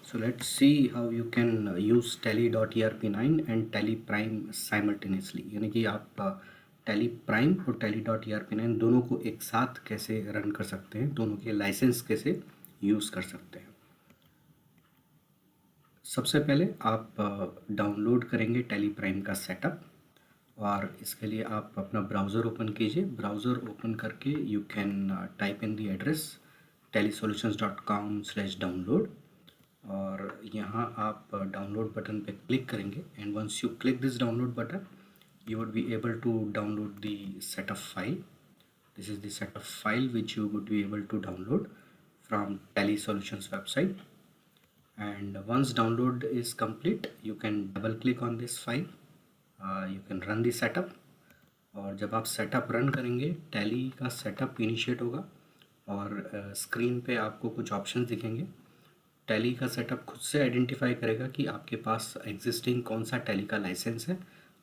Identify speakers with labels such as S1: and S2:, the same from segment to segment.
S1: So let's see how you can use tally.erp9 and tally prime simultaneously. यानी कि आप tally prime और tally.erp9 दोनों को एक साथ कैसे रन कर सकते हैं, दोनों के लाइसेंस कैसे यूज़ कर सकते हैं। सबसे पहले आप डाउनलोड करेंगे tally prime का सेटअप, और इसके लिए आप अपना ब्राउज़र ओपन कीजिए। ब्राउज़र ओपन करके you can type in the address tallysolutions.com/download, और यहाँ आप डाउनलोड बटन पे क्लिक करेंगे। And once you click this download button, you would be able to download the setup file. This is the setup file which you would be able to download from Tally Solutions website. And once download is complete, you can double click on this file. You can run the setup. और जब आप setup run करेंगे, tally का setup initiate होगा और screen पे आपको कुछ ऑप्शंस दिखेंगे। टैली का सेटअप खुद से आइडेंटिफाई करेगा कि आपके पास एग्जिस्टिंग कौन सा टैली का लाइसेंस है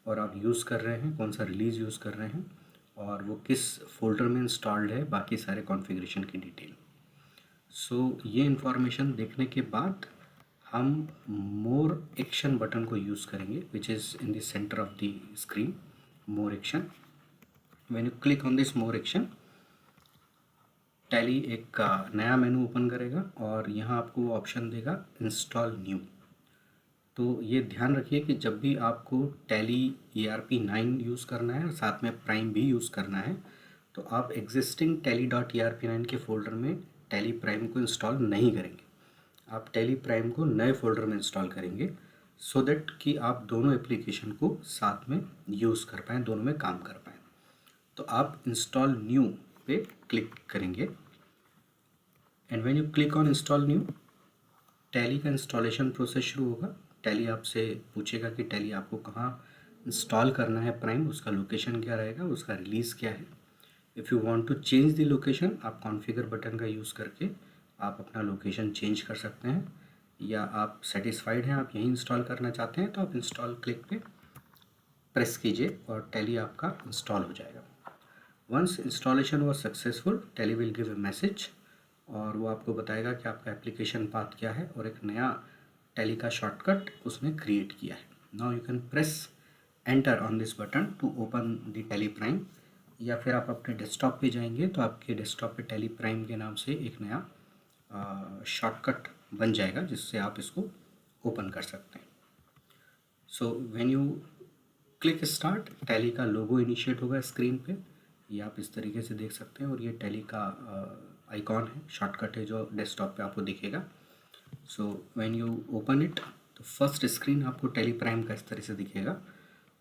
S1: और आप यूज़ कर रहे हैं, कौन सा रिलीज़ यूज़ कर रहे हैं, और वो किस फोल्डर में इंस्टॉल्ड है, बाकी सारे कॉन्फ़िगरेशन की डिटेल। सो ये इन्फॉर्मेशन देखने के बाद हम मोर एक्शन बटन को यूज़ करेंगे, which is in the centre of the screen, more action. When you click on this more action, tally एक नया मेनू ओपन करेगा और यहाँ आपको ऑप्शन देगा इंस्टॉल न्यू। तो ये ध्यान रखिए कि जब भी आपको टैली ERP9 यूज़ करना है और साथ में प्राइम भी यूज़ करना है, तो आप एग्जिस्टिंग tally.erp9 के फोल्डर में टैली प्राइम को इंस्टॉल नहीं करेंगे। आप टैली प्राइम को नए फोल्डर में इंस्टॉल करेंगे, सो दैट कि आप दोनों एप्लीकेशन को साथ में यूज़ कर पाएँ, दोनों में काम कर पाएँ। तो आप इंस्टॉल न्यू पे क्लिक करेंगे। And when you click on install new, tally का इंस्टॉलेशन प्रोसेस शुरू होगा। टैली आपसे पूछेगा कि टैली आपको कहाँ इंस्टॉल करना है प्राइम, उसका लोकेशन क्या रहेगा, उसका रिलीज़ क्या है। If you want to change the location, आप कॉन्फ़िगर बटन का यूज़ करके आप अपना लोकेशन चेंज कर सकते हैं, या आप सेटिस्फाइड हैं, आप यहीं इंस्टॉल करना चाहते हैं, तो आप इंस्टॉल क्लिक पे प्रेस कीजिए और टैली आपका इंस्टॉल हो जाएगा। Once installation was successful, Tally will give a message, और वो आपको बताएगा कि आपका एप्लीकेशन पाथ क्या है, और एक नया टैली का शॉर्टकट उसने क्रिएट किया है। Now you can press enter on this button to open the Tally Prime, या फिर आप अपने डेस्कटॉप पे जाएंगे तो आपके डेस्कटॉप पे टैली प्राइम के नाम से एक नया शॉर्टकट बन जाएगा, जिससे आप इसको ओपन कर सकते हैं। So when you click start, tally का लोगो इनिशिएट होगा स्क्रीन पे, ये आप इस तरीके से देख सकते हैं, और ये टैली का आइकॉन है, शॉर्टकट है जो डेस्कटॉप पे आपको दिखेगा। So when you open it, तो फर्स्ट स्क्रीन आपको टैली प्राइम का इस तरह से दिखेगा,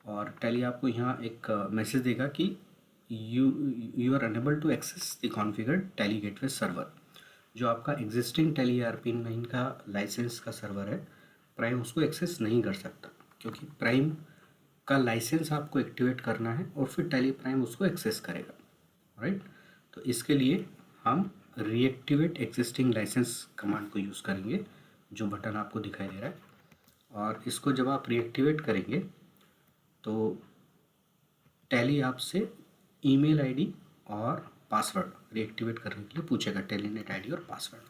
S1: और टैली आपको यहाँ एक मैसेज देगा कि you are unable to access the configured Tally gateway server. जो आपका एग्जिस्टिंग टैली ERP9 का लाइसेंस का सर्वर है, प्राइम उसको एक्सेस नहीं कर सकता, क्योंकि प्राइम का लाइसेंस आपको एक्टिवेट करना है और फिर टैली प्राइम उसको एक्सेस करेगा, राइट। तो इसके लिए हम रीएक्टिवेट एग्जिस्टिंग लाइसेंस कमांड को यूज़ करेंगे, जो बटन आपको दिखाई दे रहा है। और इसको जब आप रीएक्टिवेट करेंगे तो टैली आपसे ईमेल आईडी और पासवर्ड रीएक्टिवेट करने के लिए पूछेगा, टेलीनेट आईडी और पासवर्ड।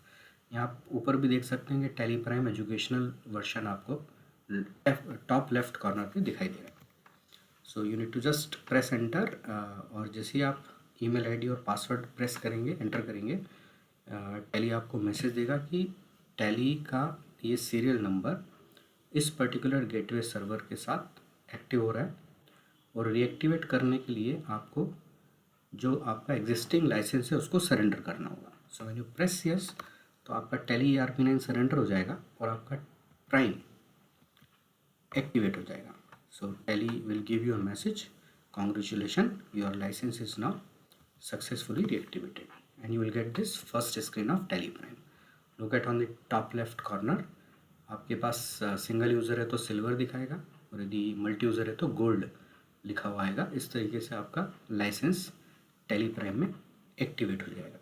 S1: यहाँ आप ऊपर भी देख सकते हैं कि टैली प्राइम एजुकेशनल वर्जन आपको टॉप लेफ्ट कॉर्नर पे दिखाई दे रहा है। So you need to just press enter, और जैसे ही आप ईमेल आईडी और पासवर्ड प्रेस करेंगे, एंटर करेंगे, टैली आपको मैसेज देगा कि टैली का ये सीरियल नंबर इस पर्टिकुलर गेटवे सर्वर के साथ एक्टिव हो रहा है, और रीएक्टिवेट करने के लिए आपको जो आपका एग्जिस्टिंग लाइसेंस है उसको सरेंडर करना होगा। So when you press yes, तो आपका टैली ERP9 सरेंडर हो जाएगा और आपका प्राइम एक्टिवेट हो जाएगा। So Tally will give you a message, congratulation, your licence is now successfully reactivated, and you will get this first screen of Tally Prime. Look at on the top left corner, आपके पास single user है तो silver दिखाएगा, और यदि multi user है तो gold लिखा हुआ आएगा। इस तरीके से आपका लाइसेंस टैली प्राइम में एक्टिवेट हो जाएगा।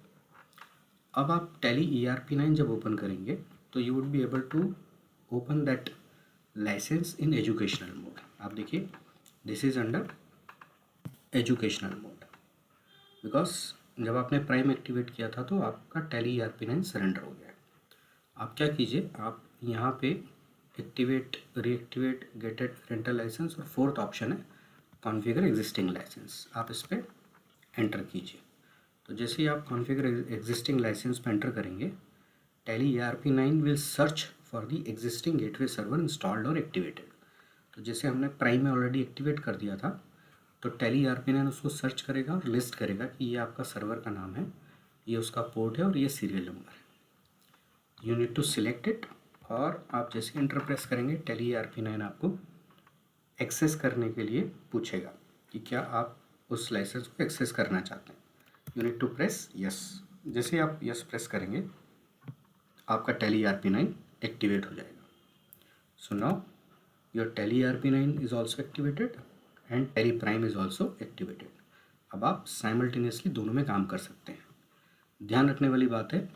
S1: अब आप टैली ERP9 जब ओपन करेंगे तो you would be able to open that licence in educational mode. आप देखिए, this is under educational mode, because जब आपने प्राइम एक्टिवेट किया था तो आपका टैली ERP9 सरेंडर हो गया है। आप क्या कीजिए, आप यहाँ पे activate, reactivate, gated rental licence और फोर्थ ऑप्शन है कॉन्फ़िगर एग्जिस्टिंग लाइसेंस। आप इस पर एंटर कीजिए। तो जैसे ही आप कॉन्फ़िगर एग्जिस्टिंग लाइसेंस पर एंटर करेंगे, Tally ERP9 will search for the existing gateway server installed और एक्टिवेटेड। तो जैसे हमने प्राइम में ऑलरेडी एक्टिवेट कर दिया था, तो टैली ERP9 उसको सर्च करेगा और लिस्ट करेगा कि ये आपका सर्वर का नाम है, ये उसका पोर्ट है और ये सीरियल नंबर है। You need to select it, और आप जैसे इंटर प्रेस करेंगे टैली ERP9 आपको एक्सेस करने के लिए पूछेगा कि क्या आप उस लाइसेंस को एक्सेस करना चाहते हैं। You need to press yes. जैसे आप यस प्रेस करेंगे, आपका टैली ERP9 एक्टिवेट हो जाएगा। So now your tally ERP9 is also activated and tally prime is also activated. अब आप साइमल्टेनियसली दोनों में काम कर सकते हैं। ध्यान रखने वाली बात है,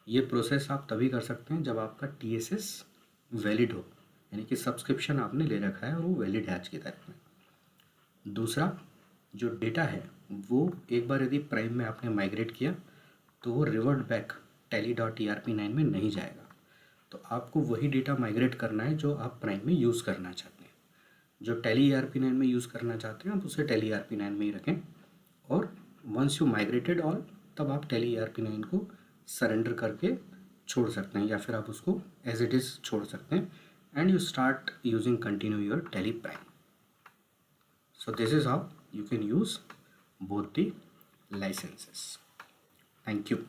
S1: ये प्रोसेस आप तभी कर सकते हैं जब आपका TSS वैलिड हो, यानी कि सब्सक्रिप्शन आपने ले रखा है और वो वैलिड है आज की तारीख में। दूसरा, जो डेटा है वो एक बार यदि प्राइम में आपने माइग्रेट किया तो वो रिवर्ट बैक tally.erp9 में नहीं जाएगा। तो आपको वही डेटा माइग्रेट करना है जो आप प्राइम में यूज़ करना चाहते हैं। जो टैली ERP9 में यूज़ करना चाहते हैं आप उसे टैली ERP9 में ही रखें, और वंस यू माइग्रेटेड ऑल, तब आप टैली ERP9 को सरेंडर करके छोड़ सकते हैं, या फिर आप उसको एज इट इज़ छोड़ सकते हैं, and you start using continue your Tally Prime. So this is how you can use both the licenses. Thank you.